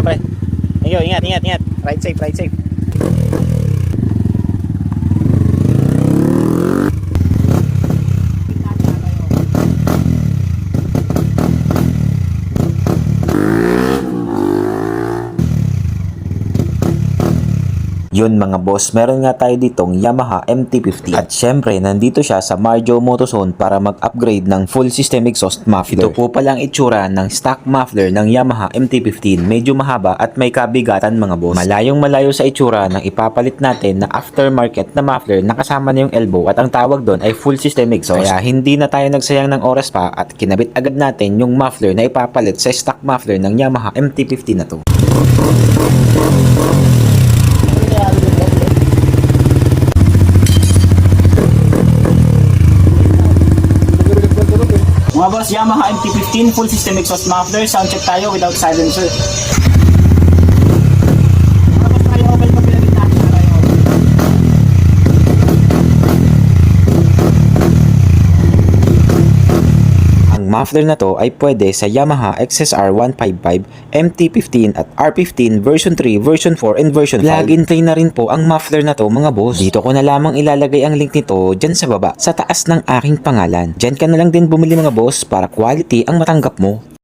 pre. Thank you, ingat, ingat, ingat. Ride safe, ride safe. Yun mga boss, meron nga tayo ditong Yamaha MT-15 at syempre nandito siya sa Marjo Motozone para mag-upgrade ng full system exhaust muffler. Ito po palang itsura ng stock muffler ng Yamaha MT-15, medyo mahaba at may kabigatan mga boss. Malayong malayo sa itsura ng ipapalit natin na aftermarket na muffler na kasama na yung elbow at ang tawag doon ay full system exhaust. Kaya hindi na tayo nagsayang ng oras pa at kinabit agad natin yung muffler na ipapalit sa stock muffler ng Yamaha MT-15 na to. Mga boss, Yamaha MT-15 full system exhaust muffler. Sound check tayo without silencer. Mga boss, tayo open pa pinabit natin na tayo. Ang muffler na to ay pwede sa Yamaha XSR 155, MT-15 at R15 version 3, version 4, and version 5. Plug and play na rin po ang muffler na to mga boss. Dito ko na lamang ilalagay ang link nito dyan sa baba, sa taas ng aking pangalan. Dyan ka na lang din bumili mga boss para quality ang matanggap mo.